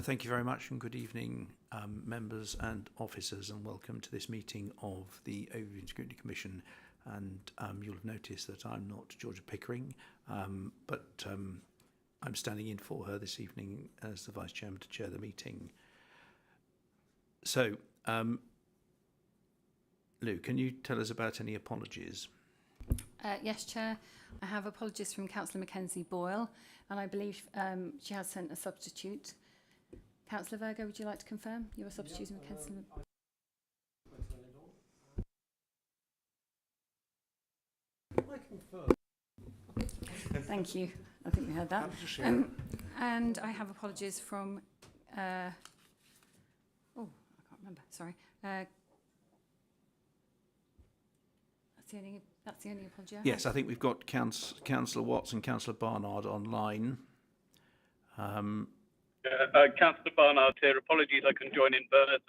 Thank you very much, and good evening, members and officers, and welcome to this meeting of the Overview and Scrutiny Commission. And you'll have noticed that I'm not Georgia Pickering, but I'm standing in for her this evening as the Vice Chairman to chair the meeting. So, Lou, can you tell us about any apologies? Yes, Chair. I have apologies from Councillor Mackenzie Boyle, and I believe she has sent a substitute. Councillor Virgo, would you like to confirm you are substituting Councillor? Thank you. I think we heard that. And I have apologies from. I can't remember. Sorry. That's the only apology I have. Yes, I think we've got Councillor Watts and Councillor Barnard online. Councillor Barnard here. Apologies, I couldn't join in person,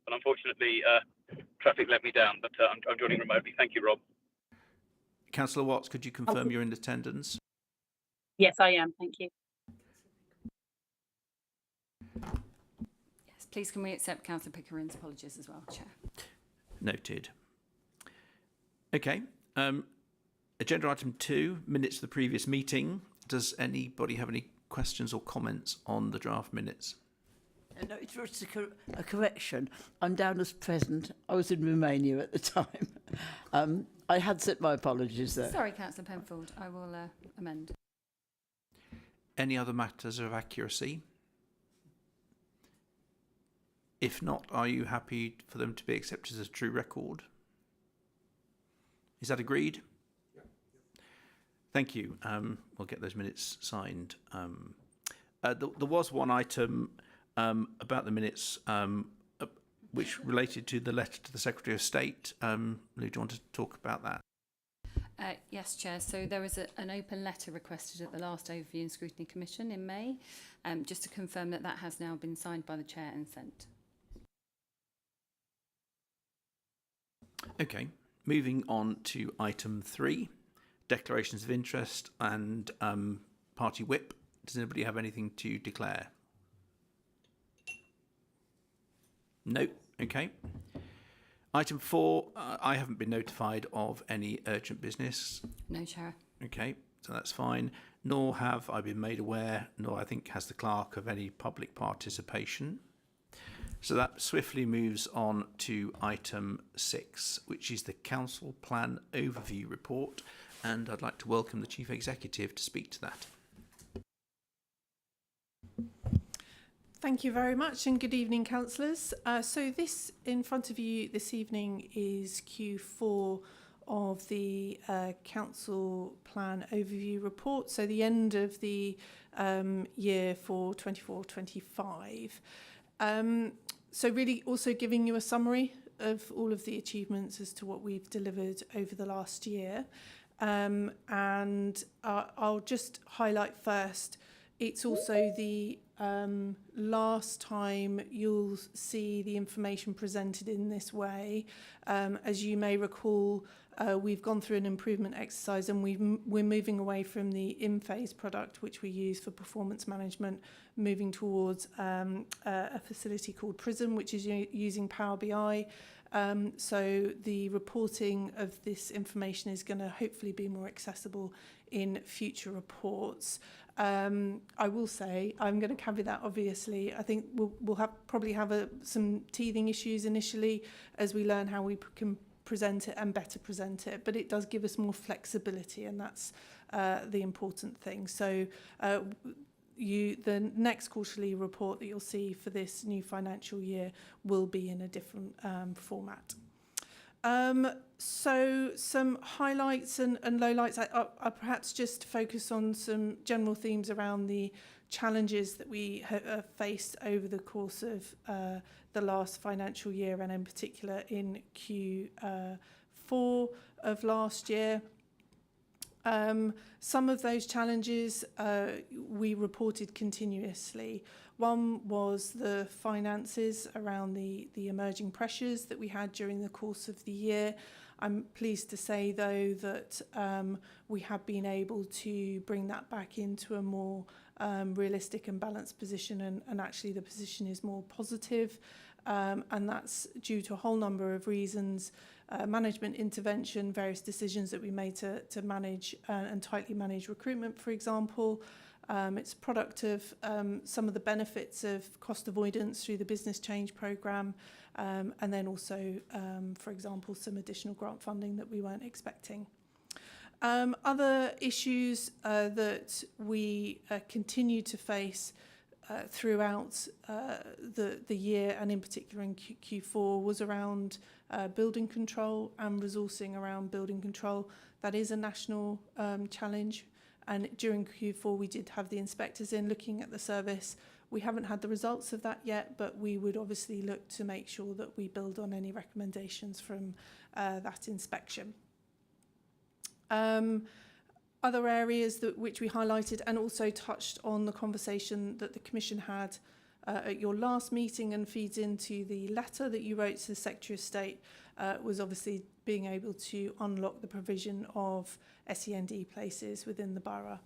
but unfortunately, traffic let me down. But I'm joining remotely. Thank you, Rob. Councillor Watts, could you confirm you're in attendance? Yes, I am. Thank you. Yes, please can we accept Councillor Pickering's apologies as well, Chair? Noted. Okay. Agenda item 2, minutes of the previous meeting. Does anybody have any questions or comments on the draft minutes? No, it's just a correction. I'm down as present. I was in Romania at the time. I had sent my apologies there. Sorry, Councillor Penfold. I will amend. Any other matters of accuracy? If not, are you happy for them to be accepted as a true record? Is that agreed? Yeah. Thank you. We'll get those minutes signed. There was one item about the minutes which related to the letter to the Secretary of State. Lou, do you want to talk about that? Yes, Chair. So there was an open letter requested at the last Overview and Scrutiny Commission in May, just to confirm that that has now been signed by the Chair and sent. Okay, moving on to item 3, declarations of interest and party whip. Does anybody have anything to declare? No. Okay. Item 4, I haven't been notified of any urgent business. No, Chair. Okay, so that's fine. Nor have I been made aware, nor I think has the clerk, of any public participation. So that swiftly moves on to item 6, which is the Council Plan Overview Report. And I'd like to welcome the Chief Executive to speak to that. Thank you very much, and good evening, councillors. So this in front of you this evening is Q4 of the Council Plan Overview Report, so the end of the year for 24-25. So really also giving you a summary of all of the achievements as to what we've delivered over the last year. And I'll just highlight first, it's also the last time you'll see the information presented in this way. As you may recall, we've gone through an improvement exercise, and we're moving away from the in-phase product, which we use for performance management, moving towards a facility called Prism, which is using Power BI. So the reporting of this information is going to hopefully be more accessible in future reports. I will say, I'm going to caveat that, obviously. I think we'll probably have some teething issues initially as we learn how we can present it and better present it, but it does give us more flexibility, and that's the important thing. So the next quarterly report that you'll see for this new financial year will be in a different format. So some highlights and lowlights. I'll perhaps just focus on some general themes around the challenges that we have faced over the course of the last financial year, and in particular in Q4 of last year. Some of those challenges we reported continuously. One was the finances around the emerging pressures that we had during the course of the year. I'm pleased to say, though, that we have been able to bring that back into a more realistic and balanced position, and actually the position is more positive, and that's due to a whole number of reasons. Management intervention, various decisions that we made to manage and tightly manage recruitment, for example. It's a product of some of the benefits of cost avoidance through the business change programme, and then also, for example, some additional grant funding that we weren't expecting. Other issues that we continue to face throughout the year, and in particular in Q4, was around building control and resourcing around building control. That is a national challenge, and during Q4 we did have the inspectors in looking at the service. We haven't had the results of that yet, but we would obviously look to make sure that we build on any recommendations from that inspection. Other areas which we highlighted and also touched on the conversation that the Commission had at your last meeting and feeds into the letter that you wrote to the Secretary of State was obviously being able to unlock the provision of SEND places within the borough.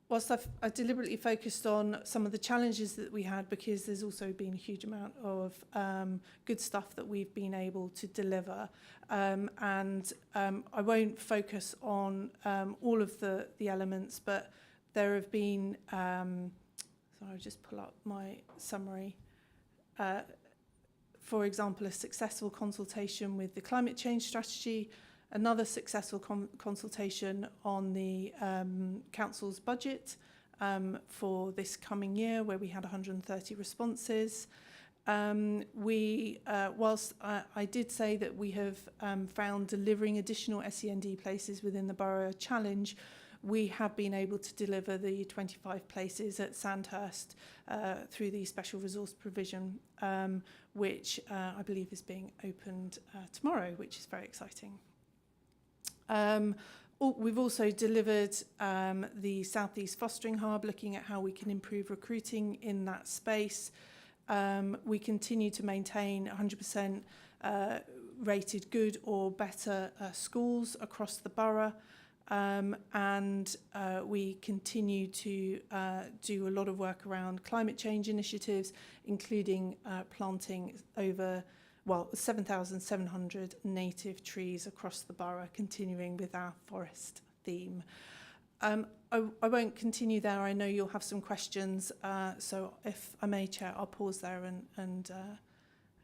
Whilst I've deliberately focused on some of the challenges that we had, because there's also been a huge amount of good stuff that we've been able to deliver, and I won't focus on all of the elements, but there have been, so I'll just pull up my summary. For example, a successful consultation with the climate change strategy, another successful consultation on the council's budget for this coming year, where we had 130 responses. Whilst I did say that we have found delivering additional SEND places within the borough a challenge, we have been able to deliver the 25 places at Sandhurst through the special resource provision, which I believe is being opened tomorrow, which is very exciting. We've also delivered the South East Fostering Hub, looking at how we can improve recruiting in that space. We continue to maintain 100% rated good or better schools across the borough, and we continue to do a lot of work around climate change initiatives, including planting over 7,700 native trees across the borough, continuing with our forest theme. I won't continue there. I know you'll have some questions, so if I may, Chair, I'll pause there and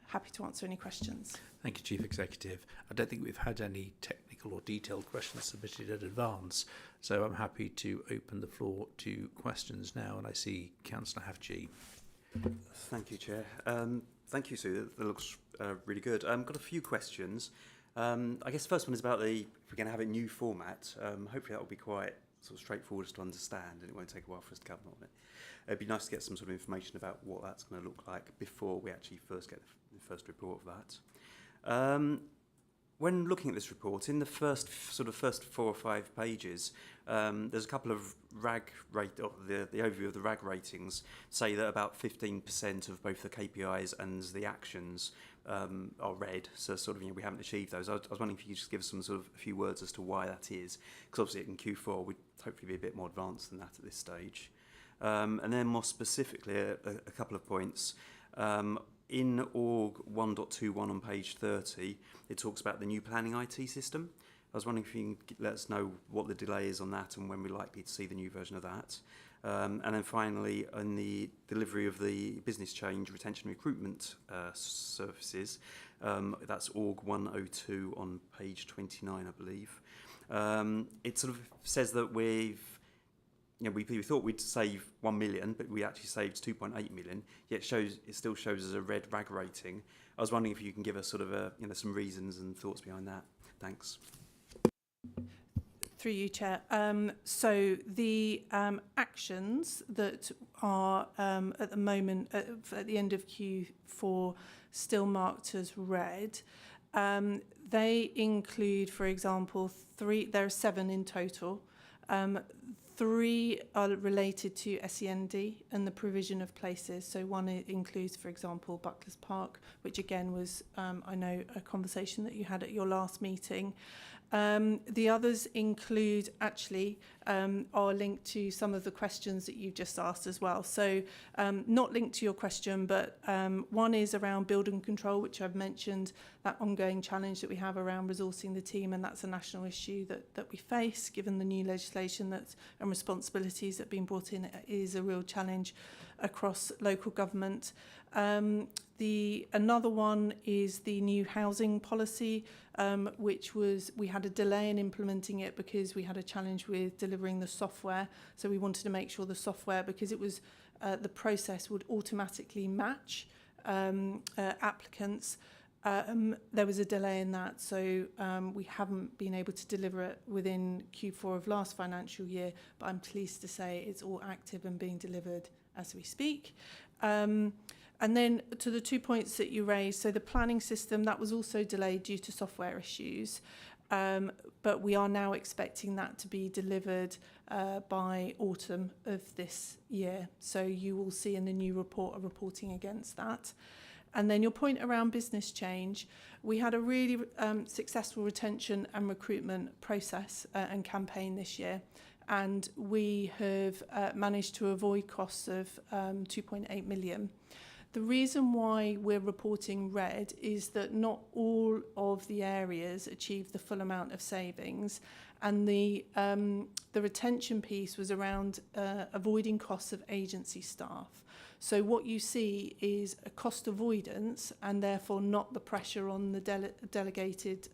happy to answer any questions. Thank you, Chief Executive. I don't think we've had any technical or detailed questions submitted in advance, so I'm happy to open the floor to questions now, and I see Councillor Hafji. Thank you, Chair. Thank you, Sue. That looks really good. I've got a few questions. I guess the first one is about if we're going to have a new format. Hopefully that will be quite sort of straightforward to understand, and it won't take a while for us to cover on it. It'd be nice to get some sort of information about what that's going to look like before we actually first get the first report of that. When looking at this report, in the first 4 or 5 pages, there's a couple of the overview of the RAG ratings say that about 15% of both the KPIs and the actions are red. So we haven't achieved those. I was wondering if you could just give us some sort of a few words as to why that is, because obviously in Q4 we'd hopefully be a bit more advanced than that at this stage. And then more specifically, a couple of points. In org 1.21 on page 30, it talks about the new planning IT system. I was wondering if you can let us know what the delay is on that and when we're likely to see the new version of that. And then finally, on the delivery of the business change retention recruitment services, that's org 102 on page 29, I believe. It sort of says that we thought we'd save 1 million, but we actually saved 2.8 million. Yet it still shows as a red RAG rating. I was wondering if you can give us sort of some reasons and thoughts behind that. Thanks. Through you, Chair. So the actions that are at the moment at the end of Q4 still marked as red, they include, for example, there are 7 in total. 3 are related to SEND and the provision of places. So one includes, for example, Bucklers Park, which again was, I know, a conversation that you had at your last meeting. The others include actually are linked to some of the questions that you've just asked as well. So not linked to your question, but one is around building control, which I've mentioned, that ongoing challenge that we have around resourcing the team, and that's a national issue that we face, given the new legislation and responsibilities that have been brought in. It is a real challenge across local government. Another one is the new housing policy, which we had a delay in implementing it because we had a challenge with delivering the software. So we wanted to make sure the software, because it was the process would automatically match applicants. There was a delay in that, so we haven't been able to deliver it within Q4 of last financial year, but I'm pleased to say it's all active and being delivered as we speak. And then to the 2 points that you raised, so the planning system, that was also delayed due to software issues, but we are now expecting that to be delivered by autumn of this year. So you will see in the new report a reporting against that. And then your point around business change, we had a really successful retention and recruitment process and campaign this year. And we have managed to avoid costs of 2.8 million. The reason why we're reporting red is that not all of the areas achieved the full amount of savings, and the retention piece was around avoiding costs of agency staff. So what you see is a cost avoidance, and therefore not the pressure on the delegated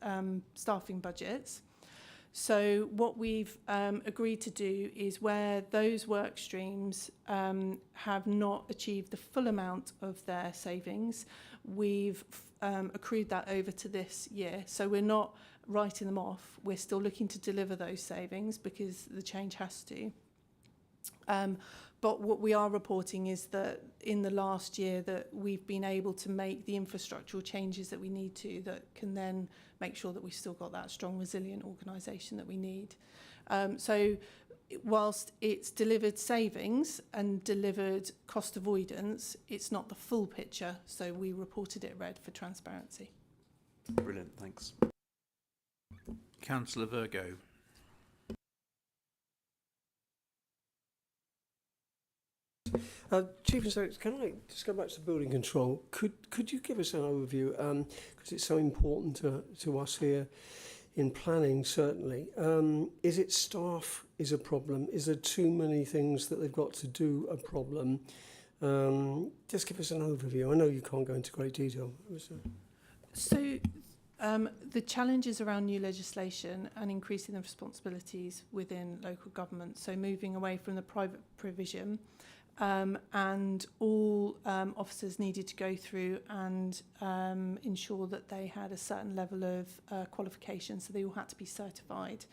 staffing budgets. So what we've agreed to do is, where those work streams have not achieved the full amount of their savings, we've accrued that over to this year. So we're not writing them off. We're still looking to deliver those savings because the change has to. But what we are reporting is that in the last year that we've been able to make the infrastructural changes that we need to, that can then make sure that we've still got that strong, resilient organisation that we need. So whilst it's delivered savings and delivered cost avoidance, it's not the full picture. So we reported it red for transparency. Brilliant, thanks. Councillor Virgo. Chief Inspector, can I just go back to building control? Could you give us an overview, because it's so important to us here in planning, certainly. Is it staff is a problem? Is there too many things that they've got to do a problem? Just give us an overview. I know you can't go into great detail. So the challenges around new legislation and increasing the responsibilities within local government, so moving away from the private provision, and all officers needed to go through and ensure that they had a certain level of qualification, so they all had to be certified.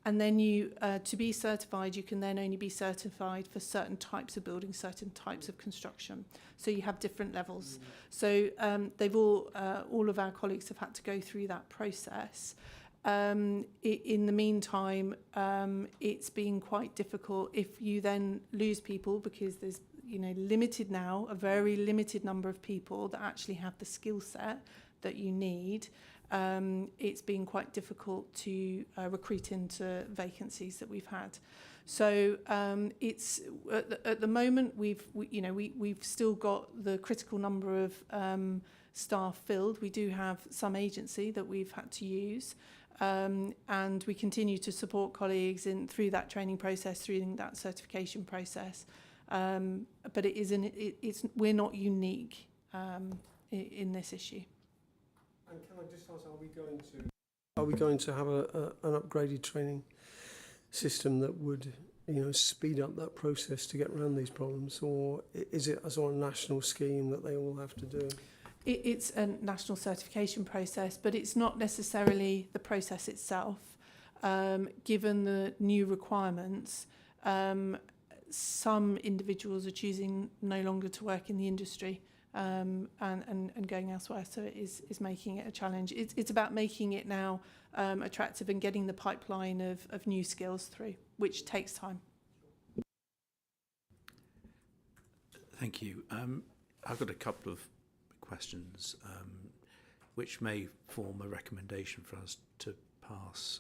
And then to be certified, you can then only be certified for certain types of buildings, certain types of construction. So you have different levels. So they've all of our colleagues have had to go through that process. In the meantime, it's been quite difficult if you then lose people, because there's limited now, a very limited number of people that actually have the skill set that you need. It's been quite difficult to recruit into vacancies that we've had. So it's at the moment we've still got the critical number of staff filled. We do have some agency that we've had to use. And we continue to support colleagues through that training process, through that certification process. But we're not unique in this issue. And can I just ask, are we going to have an upgraded training system that would speed up that process to get around these problems, or is it a sort of national scheme that they all have to do? It's a national certification process, but it's not necessarily the process itself. Given the new requirements, some individuals are choosing no longer to work in the industry and going elsewhere, so it is making it a challenge. It's about making it now attractive and getting the pipeline of new skills through, which takes time. Thank you. I've got a couple of questions which may form a recommendation for us to pass.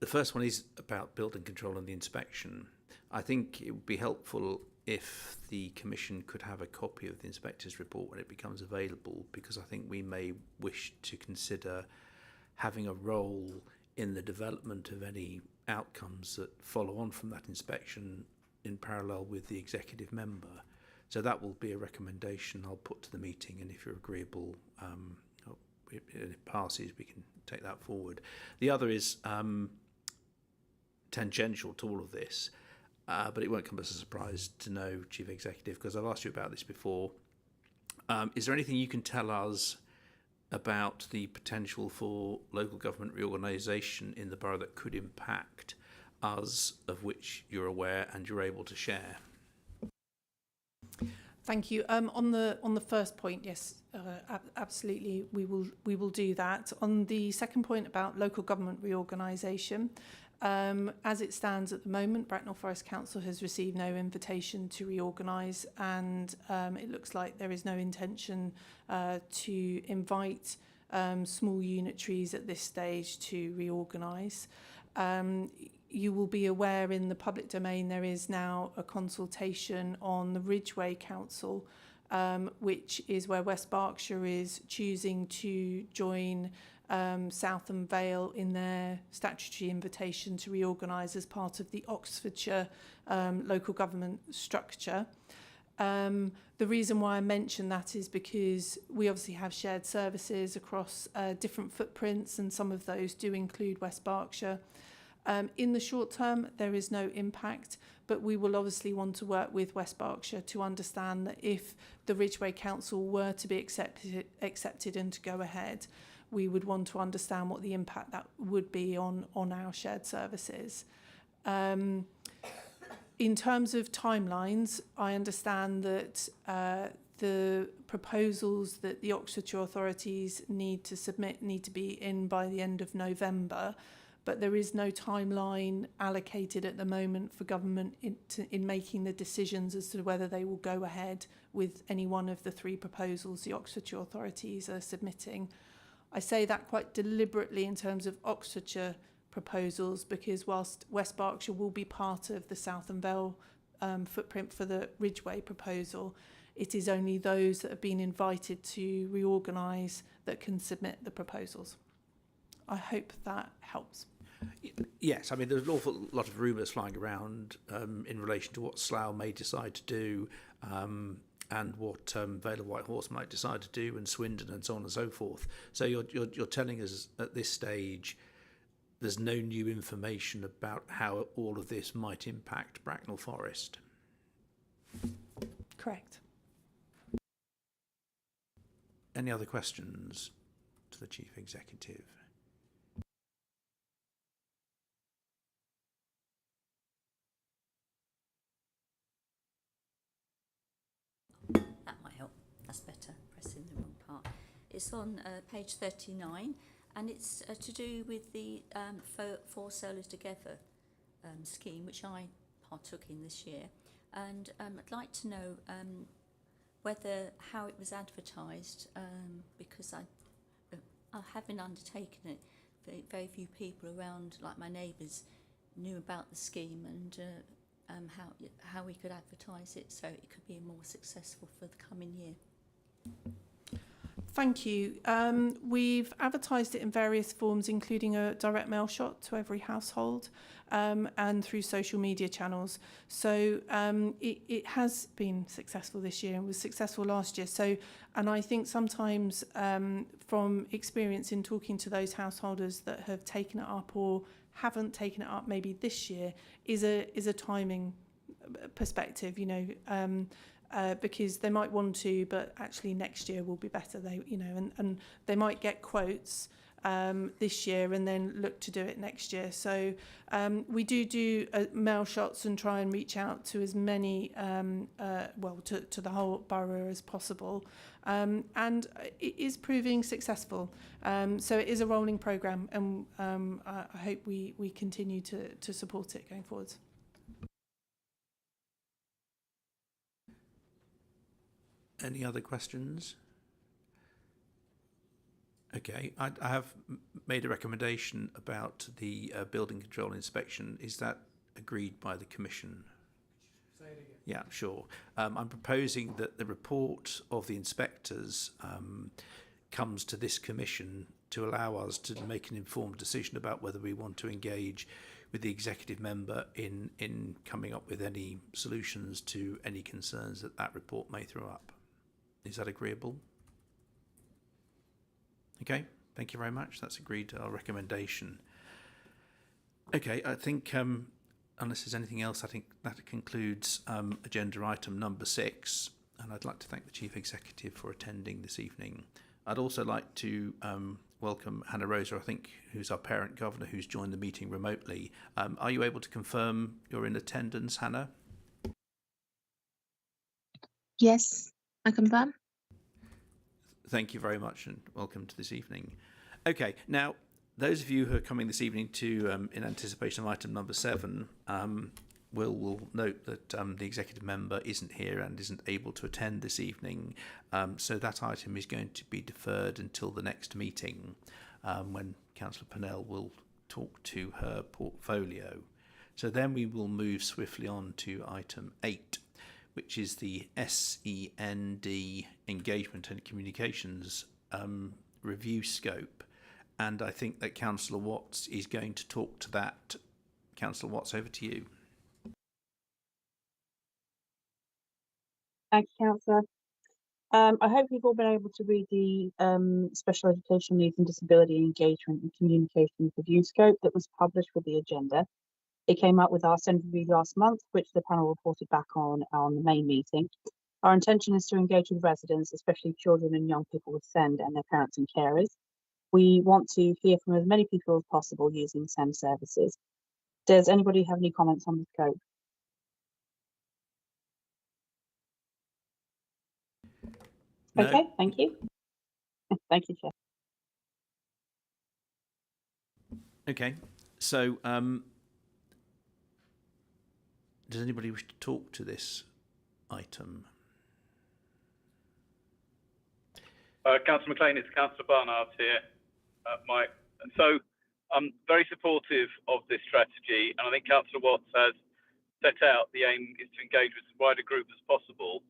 The first one is about building control and the inspection. I think it would be helpful if the Commission could have a copy of the inspector's report when it becomes available, because I think we may wish to consider having a role in the development of any outcomes that follow on from that inspection in parallel with the executive member. So that will be a recommendation I'll put to the meeting, and if you're agreeable, if it passes, we can take that forward. The other is tangential to all of this, but it won't come as a surprise to know, Chief Executive, because I've asked you about this before. Is there anything you can tell us about the potential for local government reorganisation in the borough that could impact us, of which you're aware and you're able to share? Thank you. On the first point, yes, absolutely, we will do that. On the second point about local government reorganisation, as it stands at the moment, Bracknell Forest Council has received no invitation to reorganise, and it looks like there is no intention to invite small unitaries at this stage to reorganise. You will be aware in the public domain there is now a consultation on the Ridgeway Council, which is where West Berkshire is choosing to join Southam Vale in their statutory invitation to reorganise as part of the Oxfordshire local government structure. The reason why I mention that is because we obviously have shared services across different footprints, and some of those do include West Berkshire. In the short term, there is no impact, but we will obviously want to work with West Berkshire to understand that if the Ridgeway Council were to be accepted and to go ahead, we would want to understand what the impact that would be on our shared services. In terms of timelines, I understand that the proposals that the Oxfordshire authorities need to submit need to be in by the end of November, but there is no timeline allocated at the moment for government in making the decisions as to whether they will go ahead with any one of the three proposals the Oxfordshire authorities are submitting. I say that quite deliberately in terms of Oxfordshire proposals, because whilst West Berkshire will be part of the Southam Vale footprint for the Ridgeway proposal, it is only those that have been invited to reorganise that can submit the proposals. I hope that helps. Yes, I mean, there's an awful lot of rumours flying around in relation to what Slough may decide to do, and what Vale of White Horse might decide to do, and Swindon, and so on and so forth. So you're telling us at this stage there's no new information about how all of this might impact Bracknell Forest? Correct. Any other questions to the Chief Executive? That might help. That's better. Pressing the wrong part. It's on page 39, and it's to do with the Four Solos Together scheme, which I partook in this year. And I'd like to know how it was advertised, because I haven't undertaken it. Very few people around, like my neighbours, knew about the scheme, and how we could advertise it so it could be more successful for the coming year. Thank you. We've advertised it in various forms, including a direct mail shot to every household, and through social media channels. So it has been successful this year and was successful last year. So, and I think sometimes from experience in talking to those householders that have taken it up or haven't taken it up maybe this year is a timing perspective, you know, because they might want to, but actually next year will be better. They, you know, and they might get quotes this year and then look to do it next year. So we do mail shots and try and reach out to as many, to the whole borough as possible. And it is proving successful. So it is a rolling programme, and I hope we continue to support it going forwards. Any other questions? Okay, I have made a recommendation about the building control inspection. Is that agreed by the Commission? Say it again. Yeah, sure. I'm proposing that the report of the inspectors comes to this Commission to allow us to make an informed decision about whether we want to engage with the executive member in coming up with any solutions to any concerns that that report may throw up. Is that agreeable? Okay, thank you very much. That's agreed to our recommendation. Okay, I think unless there's anything else, I think that concludes agenda item number 6. And I'd like to thank the Chief Executive for attending this evening. I'd also like to welcome Hannah Rosa, I think, who's our parent governor, who's joined the meeting remotely. Are you able to confirm you're in attendance, Hannah? Yes, I confirm. Thank you very much and welcome to this evening. Okay, now, those of you who are coming this evening to in anticipation of item number 7 will note that the executive member isn't here and isn't able to attend this evening. So that item is going to be deferred until the next meeting when Councillor Pennell will talk to her portfolio. So then we will move swiftly on to item 8, which is the SEND Engagement and Communications review scope. And I think that Councillor Watts is going to talk to that. Councillor Watts, over to you. Thank you, Councillor. I hope you've all been able to read the Special Education Needs and Disability Engagement and Communications Review Scope that was published with the agenda. It came up with our SEND review last month, which the panel reported back on the main meeting. Our intention is to engage with residents, especially children and young people with SEND and their parents and carers. We want to hear from as many people as possible using SEND services. Does anybody have any comments on the scope? No. Okay, thank you. Thank you, Chair. Okay, so does anybody wish to talk to this item? Councillor McLean, it's Councillor Barnard here. So I'm very supportive of this strategy, and I think Councillor Watts has set out the aim is to engage with as wide a group as possible.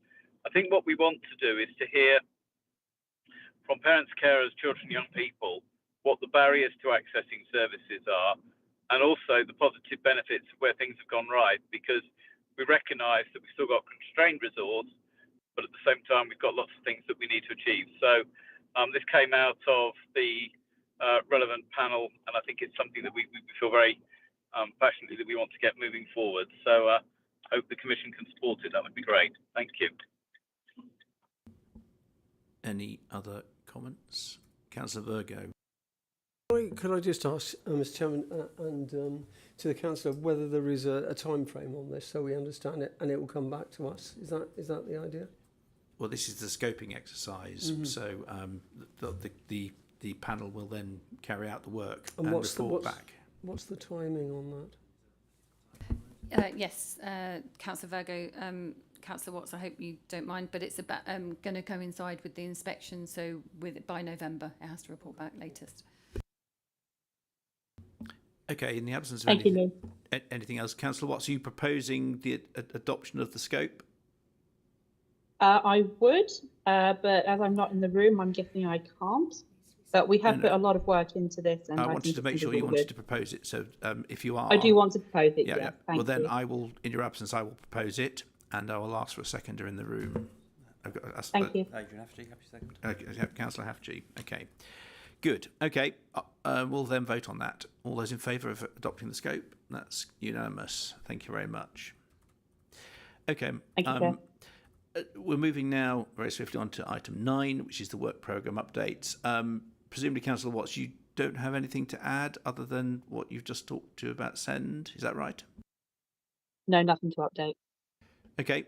I think what we want to do is to hear from parents, carers, children, young people, what the barriers to accessing services are, and also the positive benefits of where things have gone right, because we recognise that we've still got constrained resource, but at the same time, we've got lots of things that we need to achieve. So this came out of the relevant panel, and I think it's something that we feel very passionately that we want to get moving forward. So I hope the Commission can support it. That would be great. Thank you. Any other comments? Councillor Virgo. Could I just ask, Mr. Chairman, and to the councillor, whether there is a time frame on this, so we understand it, and it will come back to us? Is that the idea? Well, this is the scoping exercise, so the panel will then carry out the work and report back. What's the timing on that? Yes, Councillor Virgo, Councillor Watts, I hope you don't mind, but it's about going to coincide with the inspection, so by November it has to report back latest. Okay, in the absence of anything else, Councillor Watts, are you proposing the adoption of the scope? I would, but as I'm not in the room, I'm guessing I can't. But we have put a lot of work into this. And I wanted to make sure you wanted to propose it. So if you are... I do want to propose it, yeah. Well, then I will, in your absence, I will propose it, and I will ask for a seconder in the room. Thank you. Adrian Hafji, happy second. Okay, Councillor Hafji. Okay. Good. Okay. We'll then vote on that. All those in favour of adopting the scope? That's unanimous. Thank you very much. Okay. Thank you, we're moving now very swiftly on to item 9, which is the work programme updates. Presumably, Councillor Watts, you don't have anything to add other than what you've just talked to about SEND. Is that right? No, nothing to update. Okay.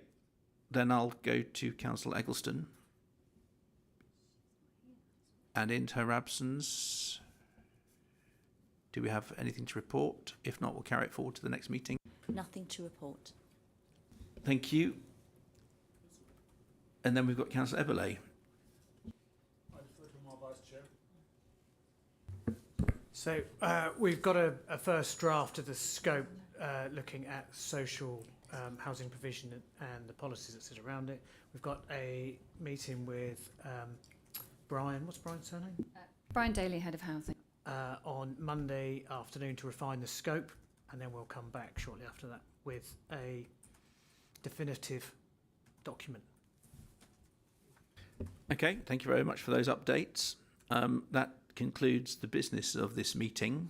Then I'll go to Councillor Eggleston. And in her absence, do we have anything to report? If not, we'll carry it forward to the next meeting. Nothing to report. Thank you. And then we've got Councillor Eberle. I defer to my Vice Chair. So we've got a first draft of the scope looking at social housing provision and the policies that sit around it. We've got a meeting with Brian, what's Brian's surname? Brian Daly, Head of Housing. On Monday afternoon to refine the scope, and then we'll come back shortly after that with a definitive document. Okay, thank you very much for those updates. That concludes the business of this meeting,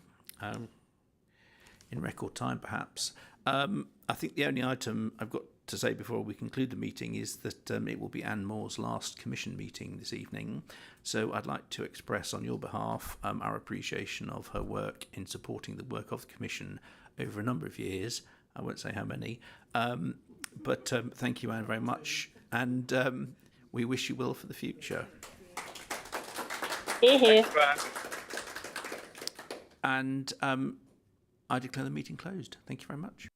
in record time perhaps. I think the only item I've got to say before we conclude the meeting is that it will be Anne Moore's last commission meeting this evening. So I'd like to express on your behalf our appreciation of her work in supporting the work of the commission over a number of years. I won't say how many, but thank you, Anne, very much. And we wish you well for the future. Hear, hear. And I declare the meeting closed. Thank you very much.